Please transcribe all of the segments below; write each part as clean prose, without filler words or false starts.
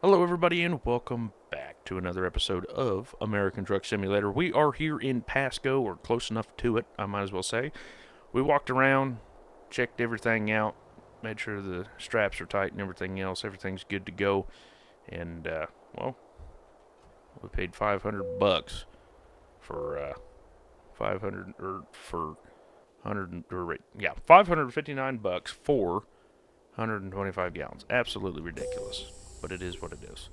Hello, everybody, and welcome back to another episode of American Truck Simulator. We are here in Pasco, or close enough to it, I might as well say. We walked around, checked everything out, made sure the straps are tight and everything else. Everything's good to go. And, well, we paid $500 for, 500, or for 100, or wait, yeah, $559 for 125 gallons. Absolutely ridiculous. But it is what it is.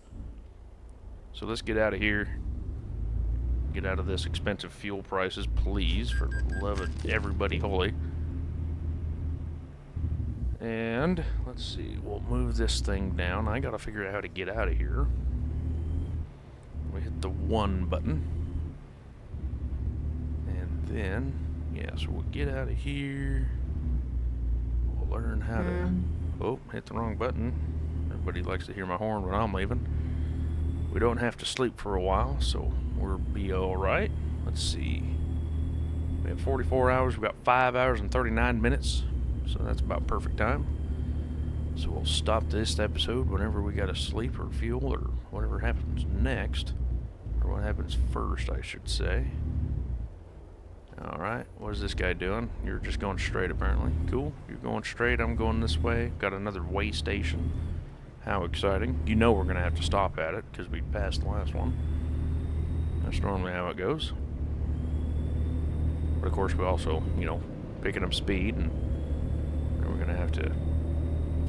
So let's get out of here. Get out of this expensive fuel prices, please, for the love of everybody holy. And let's see, we'll move this thing down. I gotta figure out how to get out of here. We hit the 1 button. And then, yeah, so we'll get out of here. We'll learn how to... Oh, hit the wrong button. Everybody likes to hear my horn when I'm leaving. We don't have to sleep for a while, so we'll be alright. Let's see. We have 44 hours. We've got 5 hours and 39 minutes, so that's about perfect time. So we'll stop this episode whenever we got to sleep or fuel or whatever happens next. Or what happens first, I should say. Alright, what is this guy doing? You're just going straight, apparently. Cool, you're going straight, I'm going this way. Got another way station. How exciting. You know we're going to have to stop at it, because we passed the last one. That's normally how it goes. But of course we also, picking up speed, and we're going to have to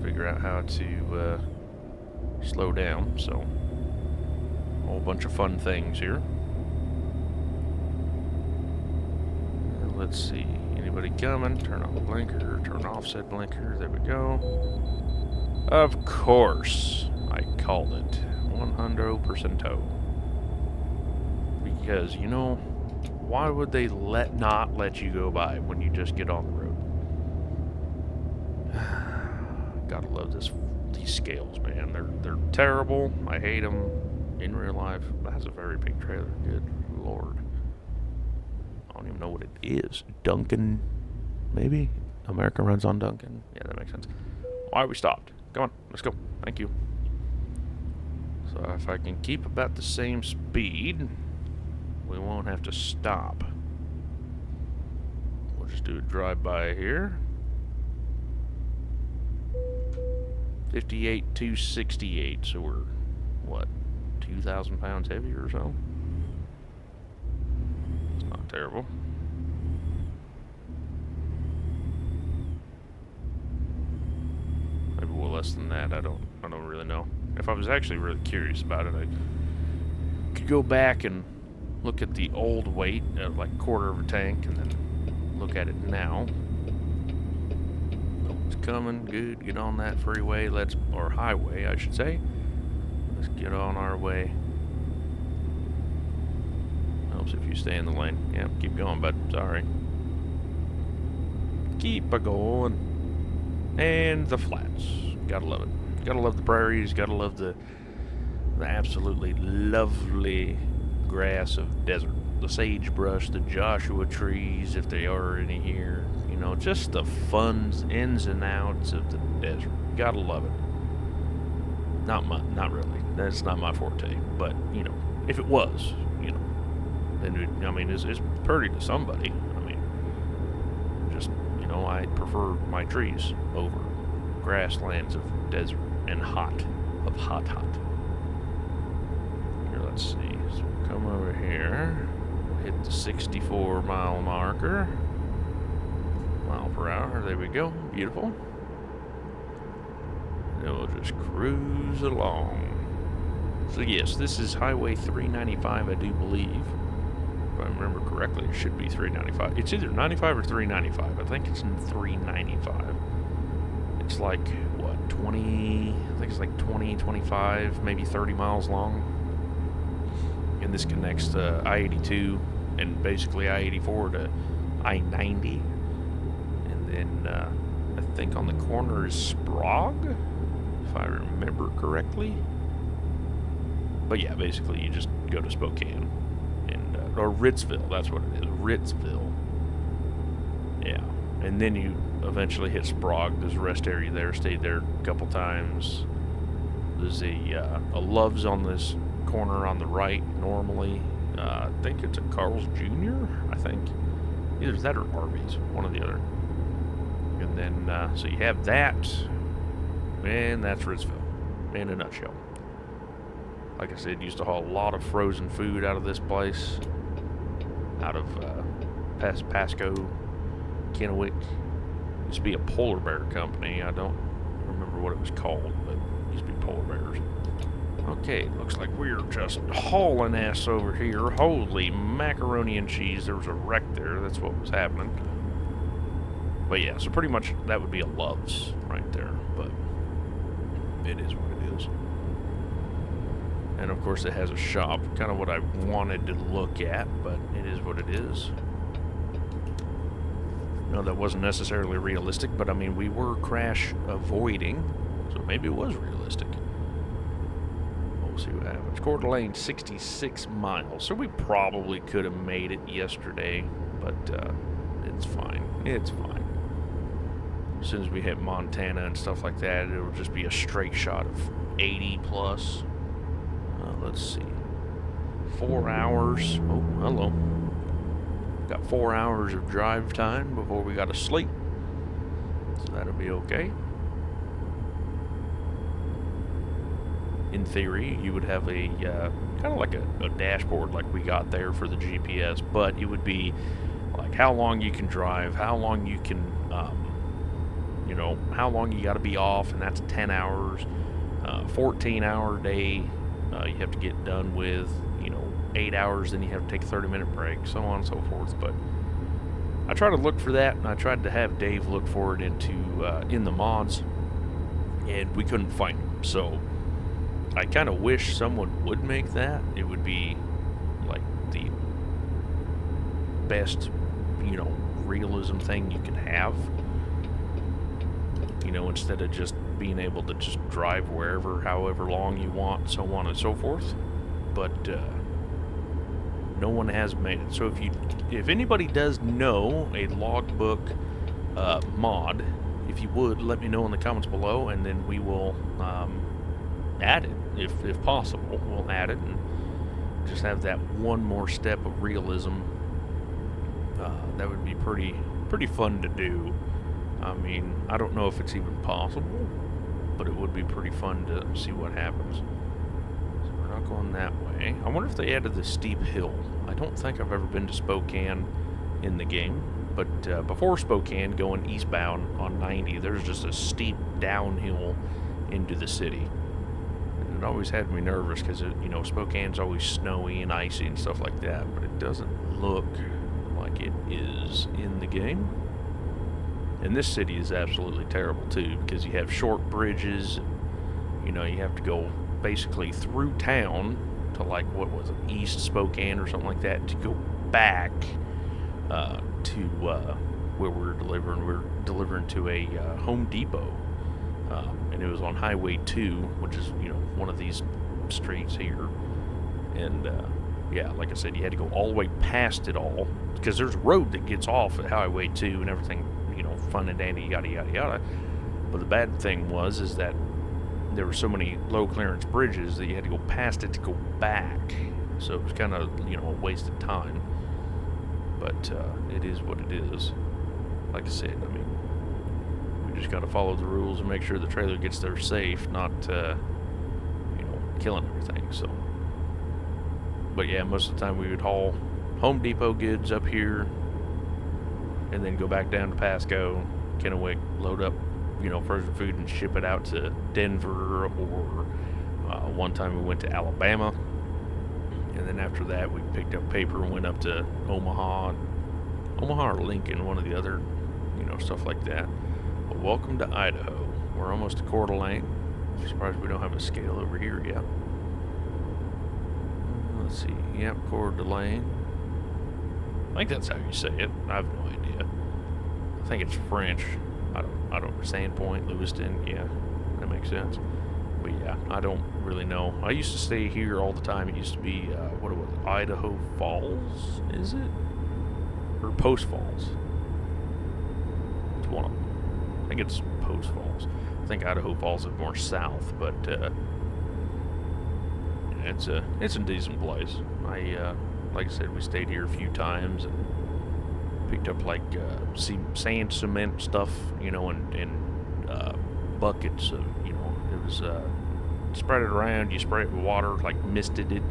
figure out how to slow down, so a whole bunch of fun things here. Let's see, anybody coming? Turn on the blinker, turn off said blinker, there we go. Of course, I called it 100%. Because, why would they not let you go by when you just get on the road? Gotta love these scales, man. They're terrible. I hate them in real life. That's a very big trailer. Good Lord. I don't even know what it is. Duncan, maybe? America runs on Duncan. Yeah, that makes sense. Why are we stopped? Come on, let's go. Thank you. So if I can keep about the same speed, we won't have to stop. We'll just do a drive-by here. 58,268, so we're, what, 2,000 pounds heavier or so? It's not terrible. Maybe we're less than that. I don't really know. If I was actually really curious about it, I could go back and look at the old weight at like quarter of a tank, and then look at it now. Oh, it's coming. Good. Get on that freeway. Or highway, I should say. Let's get on our way. Helps if you stay in the lane. Yeah, keep going, bud. Sorry. Keep a going. And the flats. Gotta love it. Gotta love the prairies. Gotta love the absolutely lovely grass of desert. The sagebrush, the Joshua trees, if there are any here. Just the fun ins and outs of the desert. Gotta love it. Not really. That's not my forte. But, if it was, then, it's pretty to somebody. I prefer my trees over grasslands of desert and hot. Here, let's see. So we'll come over here. We'll hit the 64 mile marker. Mile per hour. There we go. Beautiful. Then we'll just cruise along. So yes, this is Highway 395, I do believe. If I remember correctly, it should be 395. It's either 95 or 395. I think it's in 395. It's like, what, 20... I think it's like 20, 25, maybe 30 miles long. And this connects to I-82 and basically I-84 to I-90. And then I think on the corner is Sprague, if I remember correctly. But yeah, basically you just go to Spokane. Or Ritzville, that's what it is. Ritzville. Yeah. And then you eventually hit Sprague. There's a rest area there. Stayed there a couple times. There's a Love's on this corner on the right normally. I think it's a Carl's Jr., I think. Either that or Arby's, one or the other. And then, so you have that, and that's Ritzville, in a nutshell. Like I said, used to haul a lot of frozen food out of this place, out of Pasco, Kennewick. Used to be a polar bear company. I don't remember what it was called, but it used to be polar bears. Okay, looks like we're just hauling ass over here. Holy macaroni and cheese. There was a wreck there. That's what was happening. But yeah, so pretty much that would be a Love's right there. But it is what it is. And of course it has a shop. Kind of what I wanted to look at, but it is what it is. No, that wasn't necessarily realistic, but I mean, we were crash avoiding, so maybe it was realistic. We'll see what happens. Coeur d'Alene, 66 miles, so we probably could have made it yesterday, but it's fine. It's fine. As soon as we hit Montana and stuff like that, it'll just be a straight shot of 80 plus. Let's see. 4 hours. Oh, hello. Got 4 hours of drive time before we got to sleep. So that'll be okay. In theory, you would have a kind of like a dashboard like we got there for the GPS, but it would be like how long you can drive, how long you can, how long you got to be off, and that's 10 hours, 14-hour day. You have to get done with, 8 hours, then you have to take a 30-minute break, so on and so forth. But I tried to look for that, and I tried to have Dave look for it in the mods, and we couldn't find it. So I kind of wish someone would make that. It would be like the best, realism thing you can have. Instead of just being able to just drive wherever, however long you want, so on and so forth. But no one has made it. So if anybody does know a logbook mod, if you would let me know in the comments below, and then we will add it if possible. We'll add it and just have that one more step of realism. That would be pretty fun to do. I mean, I don't know if it's even possible, but it would be pretty fun to see what happens. So we're not going that way. I wonder if they added the steep hill. I don't think I've ever been to Spokane in the game, but before Spokane, going eastbound on 90, there's just a steep downhill into the city. And it always had me nervous because, Spokane's always snowy and icy and stuff like that, but it doesn't look like it is in the game. And this city is absolutely terrible too, because you have short bridges. You have to go basically through town to, like, what was it, East Spokane or something like that, to go back to where we're delivering. We're delivering to a Home Depot, and it was on Highway 2, which is one of these streets here. And yeah, like I said, you had to go all the way past it all, because there's a road that gets off at Highway 2 and everything. Fun and dandy, yada yada yada. But the bad thing is that there were so many low clearance bridges that you had to go past it to go back. So it was kind of a waste of time. But it is what it is. Like I said, I mean, we just got to follow the rules and make sure the trailer gets there safe, not killing everything. So, but yeah, most of the time we would haul Home Depot goods up here, and then go back down to Pasco, Kennewick, load up, frozen food and ship it out to Denver, or one time we went to Alabama, and then after that we picked up paper and went up to Omaha or Lincoln, one of the other, stuff like that. But welcome to Idaho. We're almost to Coeur d'Alene. I'm surprised we don't have a scale over here yet. Let's see. Yep, Coeur d'Alene. I think that's how you say it. I have no idea. I think it's French. I don't. Sandpoint, Lewiston. Yeah, that makes sense. But yeah, I don't really know. I used to stay here all the time. It used to be what it was, Idaho Falls, is it? Or Post Falls? It's one of them. I think it's Post Falls. I think Idaho Falls is more south, but it's a decent place. Like I said, we stayed here a few times and picked up like sand, cement stuff, and buckets of, it was spread it around. You spray it with water, like misted it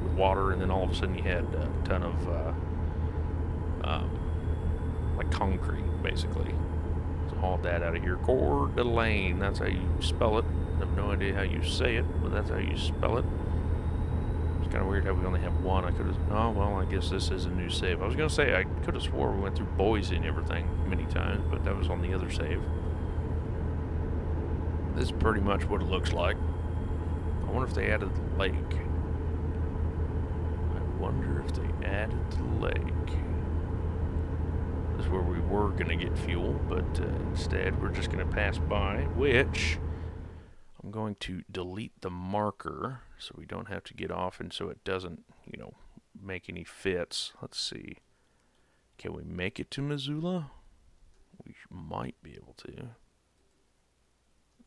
with water, and then all of a sudden you had a ton of like concrete, basically. So hauled that out of here. Coeur d'Alene, that's how you spell it. I have no idea how you say it, but that's how you spell it. It's kind of weird how we only have one. I could have. Oh well, I guess this is a new save. I was gonna say I could have swore we went through Boise and everything many times, but that was on the other save. This is pretty much what it looks like. I wonder if they added the lake. I wonder if they added the lake. This is where we were gonna get fuel, but instead we're just gonna pass by, which I'm going to delete the marker so we don't have to get off and so it doesn't, make any fits. Let's see. Can we make it to Missoula? We might be able to.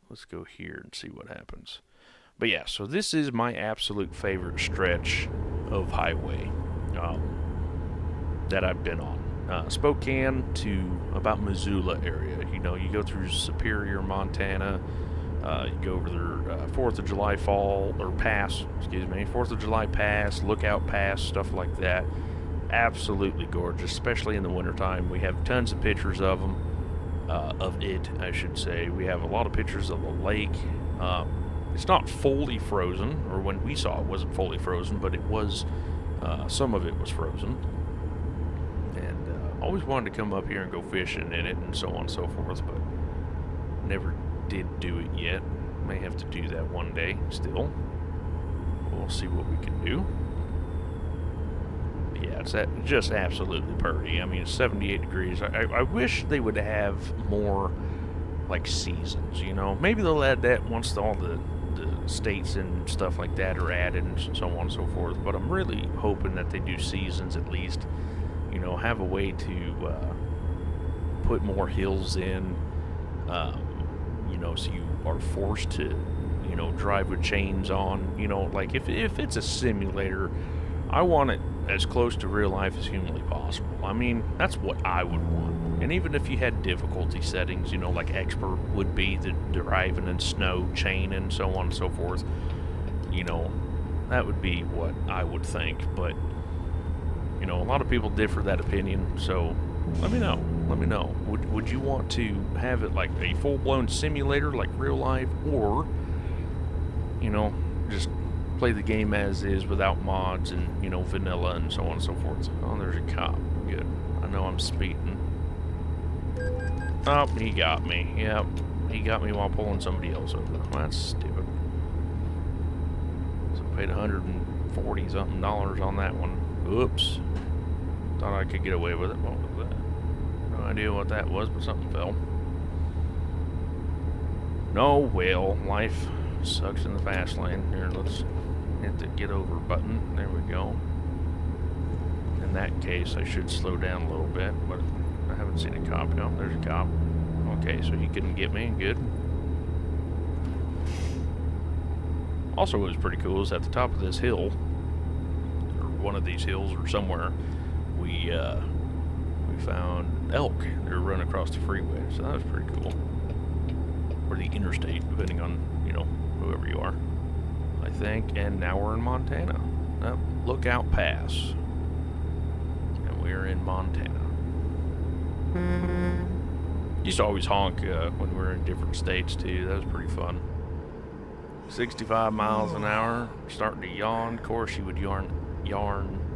Let's go here and see what happens. But yeah, so this is my absolute favorite stretch of highway that I've been on. Spokane to about Missoula area. You go through Superior, Montana. You go over their 4th of July Pass, 4th of July Pass, Lookout Pass, stuff like that. Absolutely gorgeous, especially in the wintertime. We have tons of pictures of them, I should say. We have a lot of pictures of the lake. It's not fully frozen, or when we saw it wasn't fully frozen, but it was, some of it was frozen. And always wanted to come up here and go fishing in it and so on and so forth, but never did do it yet. May have to do that one day still. We'll see what we can do. But yeah, it's just absolutely pretty. I mean, it's 78 degrees. I wish they would have more like seasons, Maybe they'll add that once all the states and stuff like that are added and so on and so forth. But I'm really hoping that they do seasons at least. Have a way to put more hills in. So you are forced to, drive with chains on. Like if it's a simulator, I want it as close to real life as humanly possible. I mean, that's what I would want. And even if you had difficulty settings, like expert would be the driving in snow, chain, and so on and so forth, that would be what I would think. But, a lot of people differ that opinion, so let me know. Would you want to have it like a full-blown simulator, like real life, or, just play the game as is without mods and, vanilla and so on and so forth? Oh, there's a cop. Good. I know I'm speeding. Oh, he got me. Yep. He got me while pulling somebody else over. That's stupid. So I paid $140-something on that one. Oops. Thought I could get away with it. What was that? No idea what that was, but something fell. No, well, life sucks in the fast lane. Here, let's hit the get over button. There we go. In that case, I should slow down a little bit, but I haven't seen a cop. Oh, there's a cop. Okay, so he couldn't get me. Good. Also, what was pretty cool is at the top of this hill, or one of these hills or somewhere, we found elk. They were running across the freeway, so that was pretty cool. Or the interstate, depending on, whoever you are, I think. And now we're in Montana. Lookout Pass. And we're in Montana. Used to always honk when we were in different states, too. That was pretty fun. 65 miles an hour. Starting to yawn. Of course, you would yawn,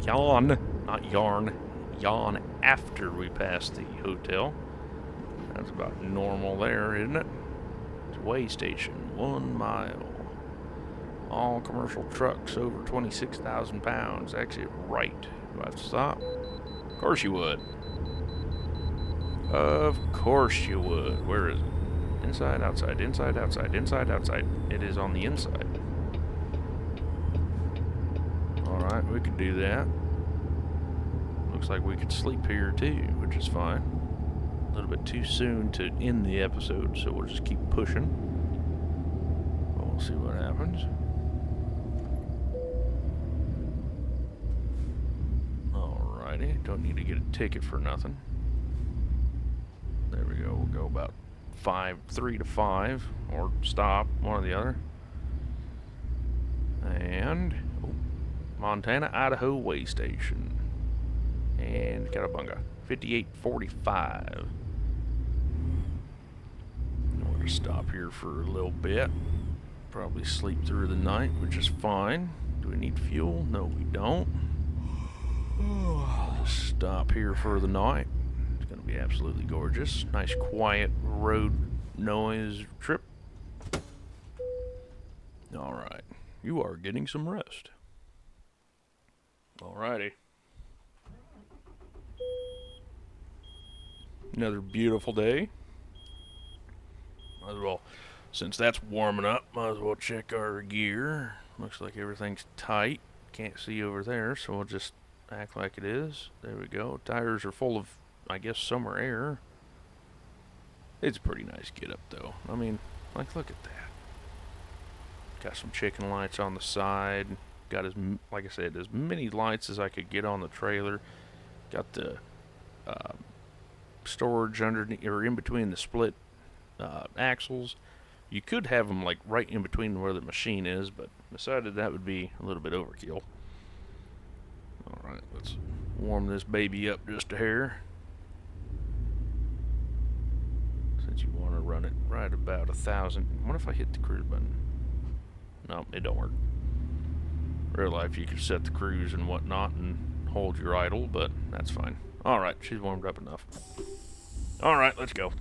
not yarn. Yawn after we pass the hotel. That's about normal there, isn't it? It's way station, 1 mile. All commercial trucks over 26,000 pounds. Exit right. Do I have to stop? Of course you would. Of course you would. Where is it? Inside, outside, inside, outside, inside, outside. It is on the inside. Alright, we could do that. Looks like we could sleep here too, which is fine. A little bit too soon to end the episode, so we'll just keep pushing. We'll see what happens. Don't need to get a ticket for nothing. There we go. We'll go about 3 to 5, or stop, one or the other. And Montana, Idaho way station. And Cowabunga, 5845. We're gonna stop here for a little bit. Probably sleep through the night, which is fine. Do we need fuel? No, we don't. Just stop here for the night. It's gonna be absolutely gorgeous. Nice quiet road noise trip. Alright. You are getting some rest. Alrighty. Another beautiful day. Might as well, since that's warming up, might as well check our gear. Looks like everything's tight. Can't see over there, so we'll just act like it is. There we go. Tires are full of, I guess, summer air. It's a pretty nice get up, though. I mean, like, look at that. Got some chicken lights on the side. Got, like I said, as many lights as I could get on the trailer. Got the storage underneath, or in between the split axles. You could have them like right in between where the machine is, but decided that would be a little bit overkill. Alright, let's warm this baby up just a hair. Since you want to run it right about 1,000. What if I hit the cruise button? No, it don't work. Real life, you could set the cruise and whatnot and hold your idle, but that's fine. Alright, she's warmed up enough. Alright, let's go.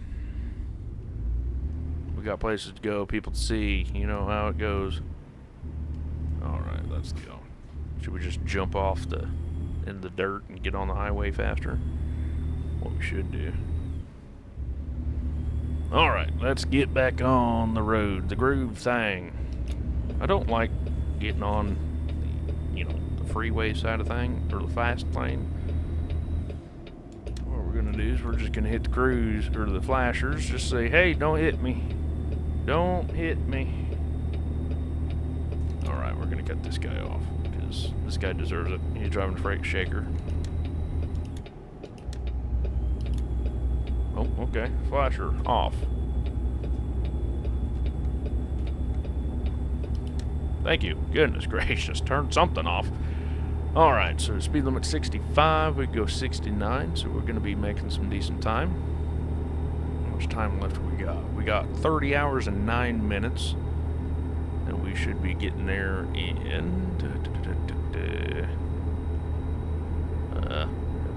We got places to go, people to see, you know how it goes. Alright, let's go. Should we just jump off in the dirt and get on the highway faster? What we should do. Alright, let's get back on the road, the groove thing. I don't like getting on the freeway side of thing, or the fast lane. What we're gonna do is we're just gonna hit the cruise, or the flashers, just say, hey, don't hit me. Don't hit me. Alright, we're gonna cut this guy off, because this guy deserves it. He's driving a freight shaker. Oh, okay. Flasher off. Thank you. Goodness gracious. Turn something off. Alright, so speed limit 65. We go 69, so we're going to be making some decent time. How much time left we got? We got 30 hours and 9 minutes. And we should be getting there in...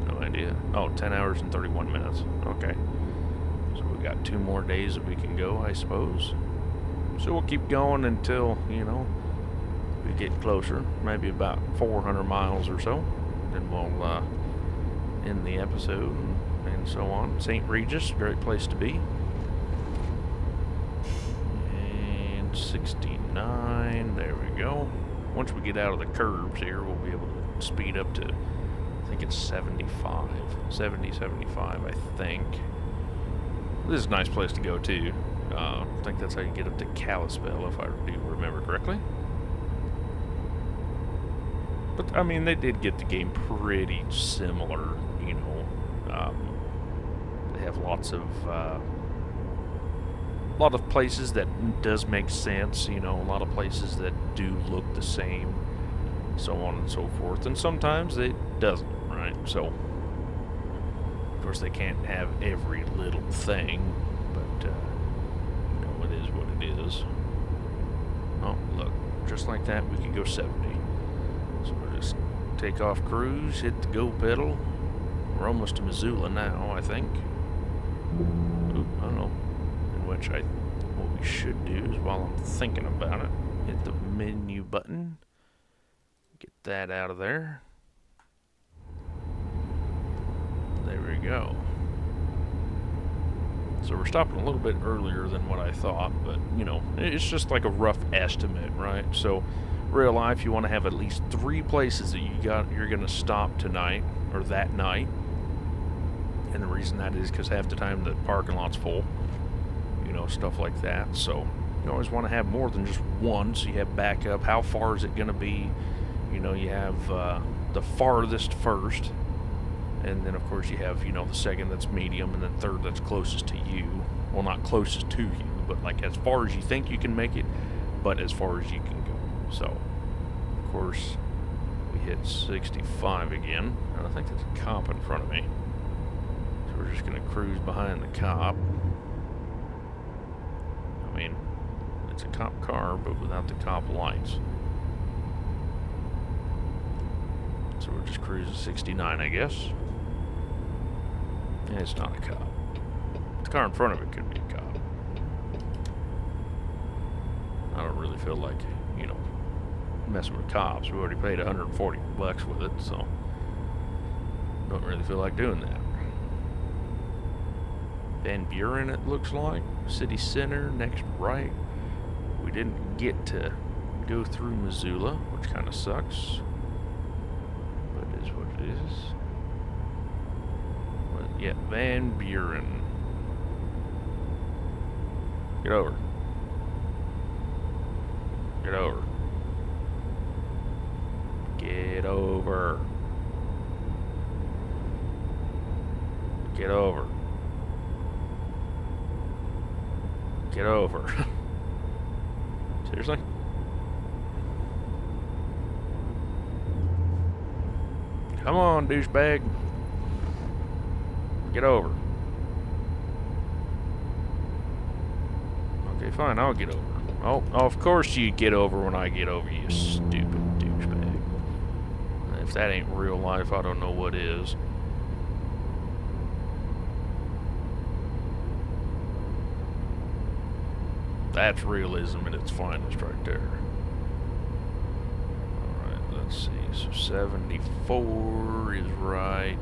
no idea. Oh, 10 hours and 31 minutes. Okay. So we got 2 more days that we can go, I suppose. So we'll keep going until, we get closer, maybe about 400 miles or so. Then we'll end the episode and so on. St. Regis, great place to be. And 69, there we go. Once we get out of the curbs here, we'll be able to speed up to, I think it's 75, I think. This is a nice place to go too. I think that's how you get up to Kalispell, if I do remember correctly. But, I mean, they did get the game pretty similar, They have lots of, a lot of places that does make sense, a lot of places that do look the same, so on and so forth. And sometimes it doesn't, right? So, of course, they can't have every little thing, but, it is what it is. Oh, look, just like that, we can go 70. So we'll just take off cruise, hit the go pedal. We're almost to Missoula now, I think. Oop, I don't know. In which what we should do is, while I'm thinking about it, hit the menu button. Get that out of there. There we go. So we're stopping a little bit earlier than what I thought, but, it's just like a rough estimate, right? So, real life, you want to have at least 3 places that you're going to stop tonight, or that night. And the reason that is because half the time the parking lot's full, stuff like that. So, you always want to have more than just one, so you have backup. How far is it going to be? You have the farthest first, And then, of course, you have, the second that's medium, and then third that's closest to you. Well, not closest to you, but like as far as you think you can make it, but as far as you can go. So, of course, we hit 65 again, and I think there's a cop in front of me. So we're just going to cruise behind the cop. I mean, it's a cop car, but without the cop lights. So we're just cruising 69, I guess. And it's not a cop. The car in front of it could be a cop. I don't really feel like, messing with cops. We already paid $140 with it, so don't really feel like doing that. Van Buren, it looks like. City Center, next right. We didn't get to go through Missoula, which kind of sucks. But it is what it is. But yeah, Van Buren. Get over. Get over. Get over. Get over. Get over. Seriously? Come on, douchebag. Get over. Okay, fine, I'll get over. Oh, of course you get over when I get over, you stupid douchebag. If that ain't real life, I don't know what is. That's realism at its finest right there. Alright, let's see. So 74 is right.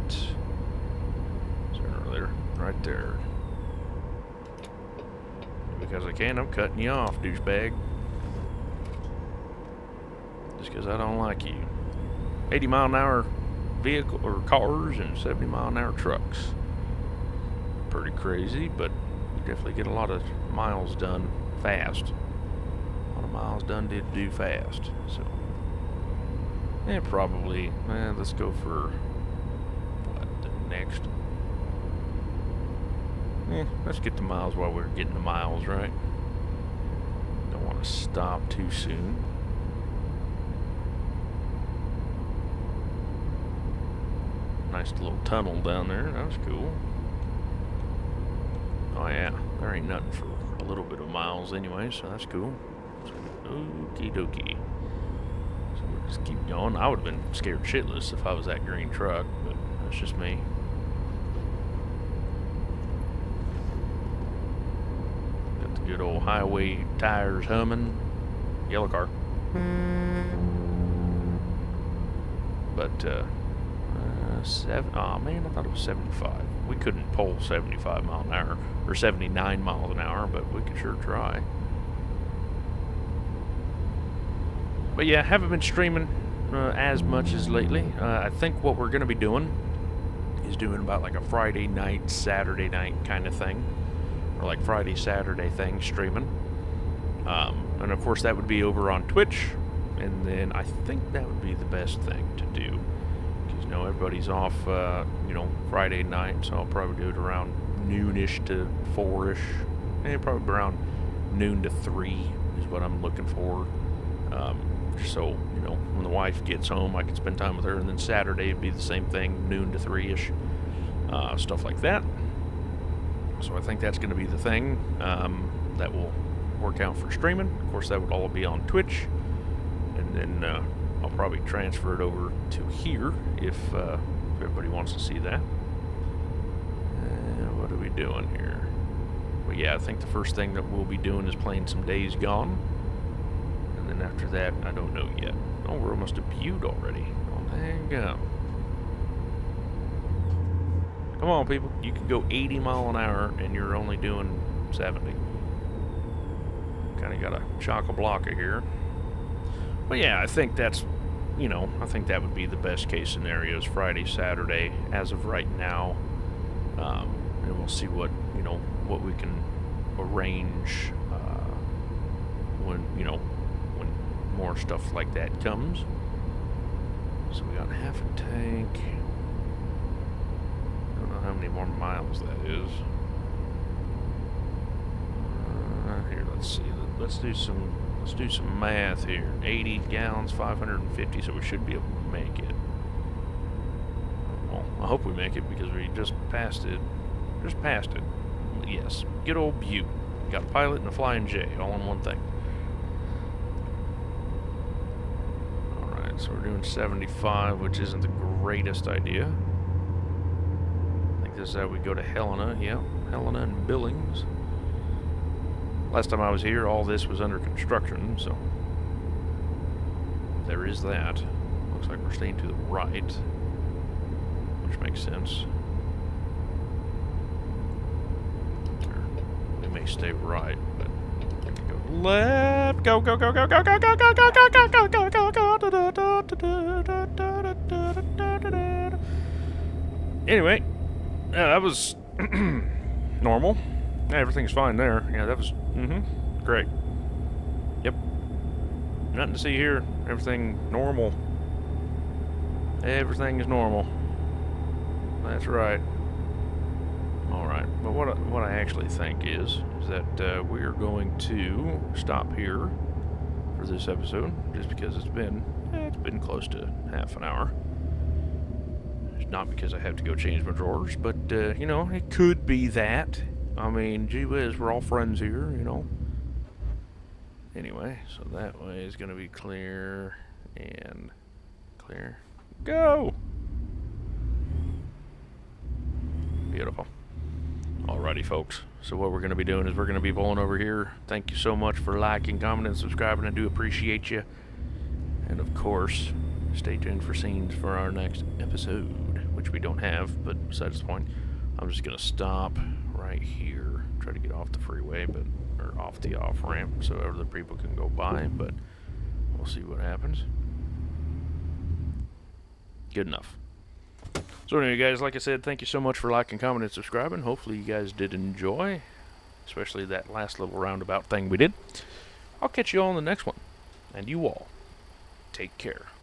Sooner or later. Right there. Because I can, I'm cutting you off, douchebag. Just because I don't like you. 80 mile an hour vehicle or cars and 70 mile an hour trucks. Pretty crazy, but you definitely get a lot of miles done fast. A lot of miles done did do fast. So, and probably, let's go for what the next. Let's get the miles while we're getting the miles, right? Don't want to stop too soon. Nice little tunnel down there. That was cool. Oh yeah, there ain't nothing for a little bit of miles anyway, so that's cool. So, okie dokie. So we'll just keep going. I would have been scared shitless if I was that green truck, but that's just me. Got the good old highway tires humming. Yellow car. But, oh man, I thought it was 75. We couldn't pull 75 mile an hour, or 79 miles an hour, but we could sure try. But yeah, haven't been streaming as much as lately. I think what we're going to be doing is doing about like a Friday night, Saturday night kind of thing. Or like Friday, Saturday thing, streaming. And of course that would be over on Twitch. And then I think that would be the best thing to do. Everybody's off, Friday night, so I'll probably do it around noonish to 4ish. And probably around noon to 3 is what I'm looking for. So, when the wife gets home, I can spend time with her. And then Saturday would be the same thing, noon to 3ish. Stuff like that. So I think that's going to be the thing that will work out for streaming. Of course, that would all be on Twitch. And then I'll probably transfer it over to here if everybody wants to see that. What are we doing here? But yeah, I think the first thing that we'll be doing is playing some Days Gone. And then after that, I don't know yet. Oh, we're almost at Butte already. Oh, dang go. Come on, people. You can go 80 mile an hour and you're only doing 70. Kind of got a chock-a-blocka here. But yeah, I think that's, I think that would be the best case scenario is Friday, Saturday, as of right now. And we'll see what we can arrange when more stuff like that comes. So we got half a tank. how many more miles that is. Here, let's see. Let's do some math here. 80 gallons, 550, so we should be able to make it. Well, I hope we make it because we just passed it. Just passed it. Yes, good old Butte. Got a pilot and a flying J, all in one thing. Alright, so we're doing 75, which isn't the greatest idea. I think this is how we go to Helena. Yep, Helena and Billings. Last time I was here, all this was under construction, so there is that. Looks like we're staying to the right, which makes sense. We may stay right, but we can go left. Go, go, go, go, go, go, go, go, go, go, go, go, go, go, go. Anyway, yeah, that was normal. Yeah, everything's fine there. Yeah, that was, great. Yep. Nothing to see here. Everything normal. Everything is normal. That's right. Alright, but what I actually think is that we are going to stop here for this episode, just because it's been close to half an hour. It's not because I have to go change my drawers, but, you know, it could be that. I mean, gee whiz, we're all friends here, you know. Anyway, so that way is going to be clear and clear. Go! Beautiful. Alrighty, folks. So what we're going to be doing is we're going to be pulling over here. Thank you so much for liking, commenting, and subscribing. I do appreciate you. And of course, stay tuned for scenes for our next episode, which we don't have, but besides the point, I'm just going to stop right here. Try to get off the freeway, or off the off-ramp so other people can go by, but we'll see what happens. Good enough. So anyway, guys, like I said, thank you so much for liking, commenting, and subscribing. Hopefully you guys did enjoy, especially that last little roundabout thing we did. I'll catch you all in the next one, and you all take care.